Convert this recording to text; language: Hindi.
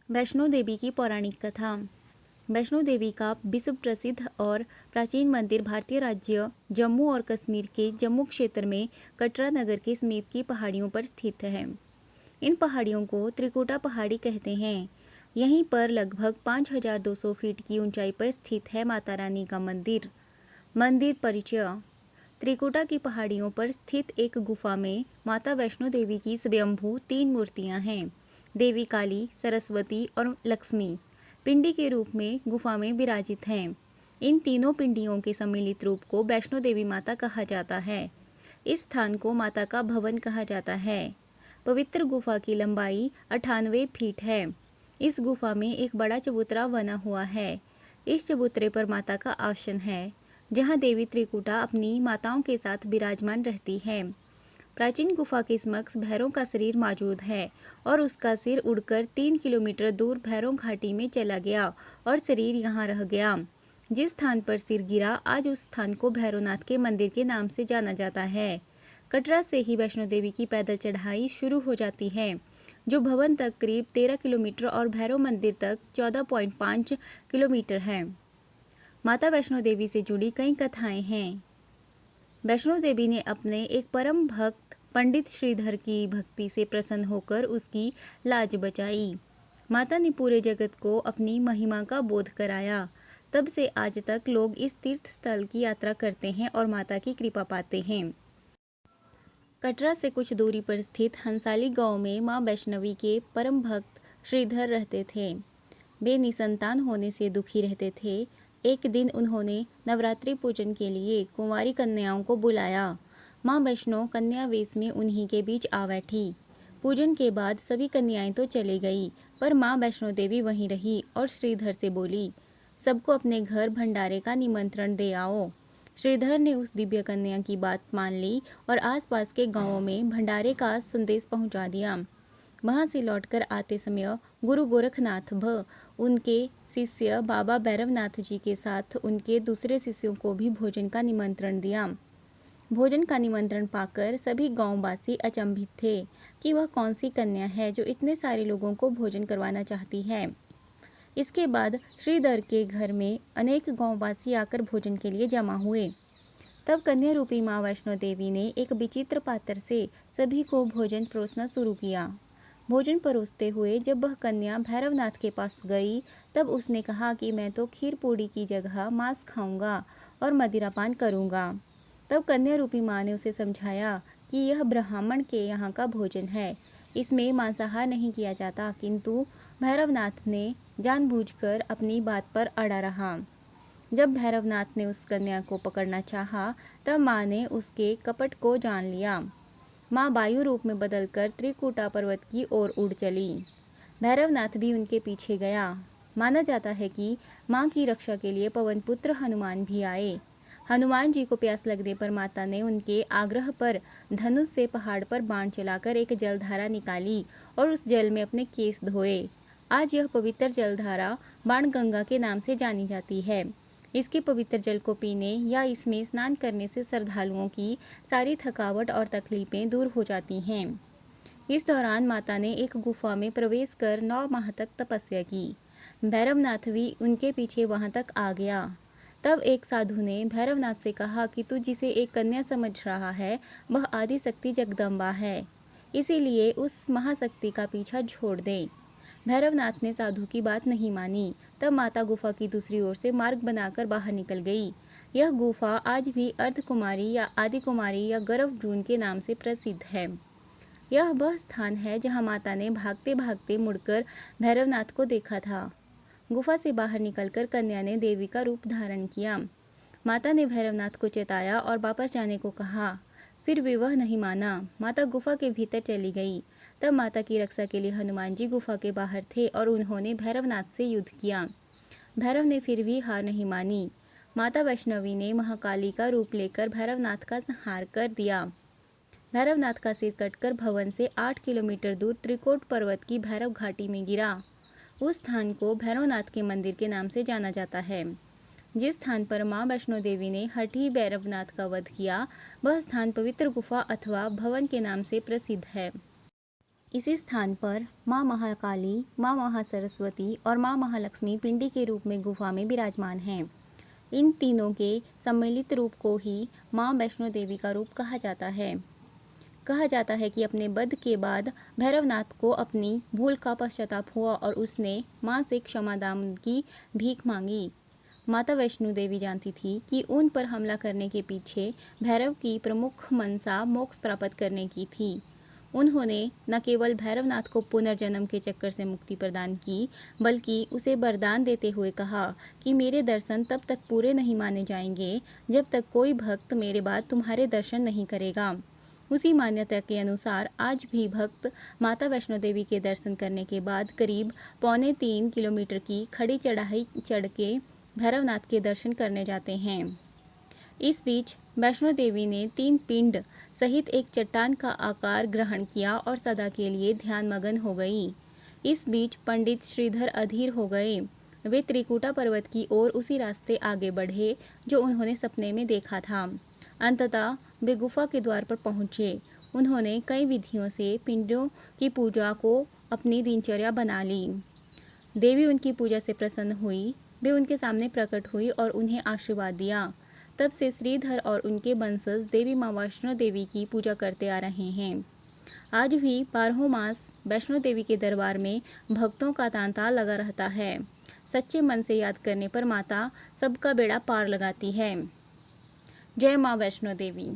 वैष्णो देवी की पौराणिक कथा। वैष्णो देवी का विश्व प्रसिद्ध और प्राचीन मंदिर भारतीय राज्य जम्मू और कश्मीर के जम्मू क्षेत्र में कटरा नगर के समीप की पहाड़ियों पर स्थित है। इन पहाड़ियों को त्रिकुटा पहाड़ी कहते हैं। यहीं पर लगभग 5200 फीट की ऊंचाई पर स्थित है माता रानी का मंदिर। मंदिर परिचय। त्रिकुटा की पहाड़ियों पर स्थित एक गुफा में माता वैष्णो देवी की स्वयंभू 3 मूर्तियां हैं। देवी काली, सरस्वती और लक्ष्मी पिंडी के रूप में गुफा में विराजित हैं। इन तीनों पिंडियों के सम्मिलित रूप को वैष्णो देवी माता कहा जाता है। इस स्थान को माता का भवन कहा जाता है। पवित्र गुफा की लंबाई 98 फीट है। इस गुफा में एक बड़ा चबूतरा बना हुआ है। इस चबूतरे पर माता का आसन है, जहां देवी त्रिकुटा अपनी माताओं के साथ विराजमान रहती है। प्राचीन गुफा के समक्ष भैरव का शरीर मौजूद है और उसका सिर उड़कर 3 किलोमीटर दूर भैरव घाटी में चला गया और शरीर यहाँ रह गया। जिस स्थान पर सिर गिरा, आज उस स्थान को भैरवनाथ के मंदिर के नाम से जाना जाता है। कटरा से ही वैष्णो देवी की पैदल चढ़ाई शुरू हो जाती है, जो भवन तक करीब 13 किलोमीटर और भैरव मंदिर तक 14.5 किलोमीटर है। माता वैष्णो देवी से जुड़ी कई कथाएं हैं। वैष्णो देवी ने अपने एक परम भक्त पंडित श्रीधर की भक्ति से प्रसन्न होकर उसकी लाज बचाई। माता ने पूरे जगत को अपनी महिमा का बोध कराया। तब से आज तक लोग इस तीर्थ स्थल की यात्रा करते हैं और माता की कृपा पाते हैं। कटरा से कुछ दूरी पर स्थित हंसाली गांव में मां वैष्णवी के परम भक्त श्रीधर रहते थे। वे निसंतान होने से दुखी रहते थे। एक दिन उन्होंने नवरात्रि पूजन के लिए कुंवारी कन्याओं को बुलाया। मां वैष्णो कन्या वेश में उन्हीं के बीच आ बैठी। पूजन के बाद सभी कन्याएं तो चली गई, पर मां वैष्णो देवी वहीं रही और श्रीधर से बोली, सबको अपने घर भंडारे का निमंत्रण दे आओ। श्रीधर ने उस दिव्य कन्या की बात मान ली और आसपास के गांवों में भंडारे का संदेश पहुंचा दिया। वहां से लौटकर आते समय गुरु गोरखनाथ व उनके शिष्य बाबा भैरवनाथ जी के साथ उनके दूसरे शिष्यों को भी भोजन का निमंत्रण दिया। भोजन का निमंत्रण पाकर सभी गांववासी अचंभित थे कि वह कौन सी कन्या है जो इतने सारे लोगों को भोजन करवाना चाहती है। इसके बाद श्रीधर के घर में अनेक गांववासी आकर भोजन के लिए जमा हुए। तब कन्या रूपी मां वैष्णो देवी ने एक विचित्र पात्र से सभी को भोजन परोसना शुरू किया। भोजन परोसते हुए जब वह कन्या भैरवनाथ के पास गई, तब उसने कहा कि मैं तो खीर पूड़ी की जगह मांस खाऊंगा और मदिरापान करूंगा। तब कन्या रूपी मां ने उसे समझाया कि यह ब्राह्मण के यहाँ का भोजन है, इसमें मांसाहार नहीं किया जाता, किंतु भैरवनाथ ने जानबूझकर अपनी बात पर अड़ा रहा। जब भैरवनाथ ने उस कन्या को पकड़ना चाहा, तब मां ने उसके कपट को जान लिया। मां वायु रूप में बदलकर त्रिकुटा पर्वत की ओर उड़ चली। भैरवनाथ भी उनके पीछे गया। माना जाता है कि मां की रक्षा के लिए पवन पुत्र हनुमान भी आए। हनुमान जी को प्यास लगने पर माता ने उनके आग्रह पर धनुष से पहाड़ पर बाण चलाकर एक जलधारा निकाली और उस जल में अपने केस धोए। आज यह पवित्र जलधारा बाणगंगा के नाम से जानी जाती है। इसके पवित्र जल को पीने या इसमें स्नान करने से श्रद्धालुओं की सारी थकावट और तकलीफें दूर हो जाती हैं। इस दौरान माता ने एक गुफा में प्रवेश कर 9 माह तक तपस्या की। भैरवनाथ भी उनके पीछे वहां तक आ गया। तब एक साधु ने भैरवनाथ से कहा कि तू जिसे एक कन्या समझ रहा है, वह आदि शक्ति जगदम्बा है, इसीलिए उस महाशक्ति का पीछा छोड़ दे। भैरवनाथ ने साधु की बात नहीं मानी। तब माता गुफा की दूसरी ओर से मार्ग बनाकर बाहर निकल गई। यह गुफा आज भी अर्धकुमारी या आदि कुमारी या गर्भजून के नाम से प्रसिद्ध है। यह वह स्थान है जहां माता ने भागते भागते मुड़कर भैरवनाथ को देखा था। गुफा से बाहर निकलकर कन्या ने देवी का रूप धारण किया। माता ने भैरवनाथ को चेताया और वापस जाने को कहा, फिर भी वह नहीं माना। माता गुफा के भीतर चली गई। तब माता की रक्षा के लिए हनुमान जी गुफा के बाहर थे और उन्होंने भैरवनाथ से युद्ध किया। भैरव ने फिर भी हार नहीं मानी। माता वैष्णवी ने महाकाली का रूप लेकर भैरवनाथ का संहार कर दिया। भैरवनाथ का सिर कटकर भवन से 8 किलोमीटर दूर त्रिकोट पर्वत की भैरव घाटी में गिरा। उस स्थान को भैरवनाथ के मंदिर के नाम से जाना जाता है। जिस स्थान पर मां वैष्णो देवी ने हठी भैरवनाथ का वध किया, वह स्थान पवित्र गुफा अथवा भवन के नाम से प्रसिद्ध है। इसी स्थान पर माँ महाकाली, माँ महासरस्वती और माँ महालक्ष्मी पिंडी के रूप में गुफा में विराजमान हैं। इन तीनों के सम्मिलित रूप को ही माँ वैष्णो देवी का रूप कहा जाता है। कहा जाता है कि अपने वध के बाद भैरवनाथ को अपनी भूल का पश्चाताप हुआ और उसने माँ से क्षमादान की भीख मांगी। माता वैष्णो देवी जानती थी कि उन पर हमला करने के पीछे भैरव की प्रमुख मंशा मोक्ष प्राप्त करने की थी। उन्होंने न केवल भैरवनाथ को पुनर्जन्म के चक्कर से मुक्ति प्रदान की, बल्कि उसे वरदान देते हुए कहा कि मेरे दर्शन तब तक पूरे नहीं माने जाएंगे जब तक कोई भक्त मेरे बाद तुम्हारे दर्शन नहीं करेगा। उसी मान्यता के अनुसार आज भी भक्त माता वैष्णो देवी के दर्शन करने के बाद करीब 2.25 किलोमीटर की खड़ी चढ़ाई चढ़ के भैरवनाथ के दर्शन करने जाते हैं। इस बीच वैष्णो देवी ने 3 पिंड सहित एक चट्टान का आकार ग्रहण किया और सदा के लिए ध्यानमग्न हो गई। इस बीच पंडित श्रीधर अधीर हो गए। वे त्रिकुटा पर्वत की ओर उसी रास्ते आगे बढ़े जो उन्होंने सपने में देखा था। अंततः वे गुफा के द्वार पर पहुँचे। उन्होंने कई विधियों से पिंडों की पूजा को अपनी दिनचर्या बना ली। देवी उनकी पूजा से प्रसन्न हुई। वे उनके सामने प्रकट हुई और उन्हें आशीर्वाद दिया। तब से श्रीधर और उनके वंशज देवी माँ वैष्णो देवी की पूजा करते आ रहे हैं। आज भी 12 मास वैष्णो देवी के दरबार में भक्तों का तांता लगा रहता है। सच्चे मन से याद करने पर माता सबका बेड़ा पार लगाती है। जय माँ वैष्णो देवी।